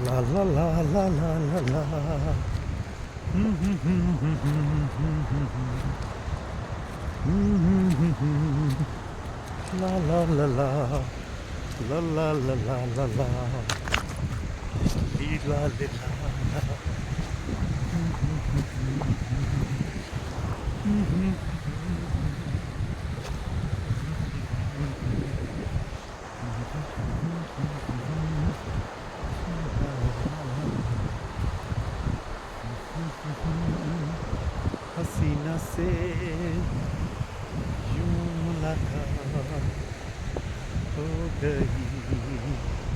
La la la la la la la. La la la la. La la la la la la. Li la li la. Hasina से यूं मुलाकात हो गई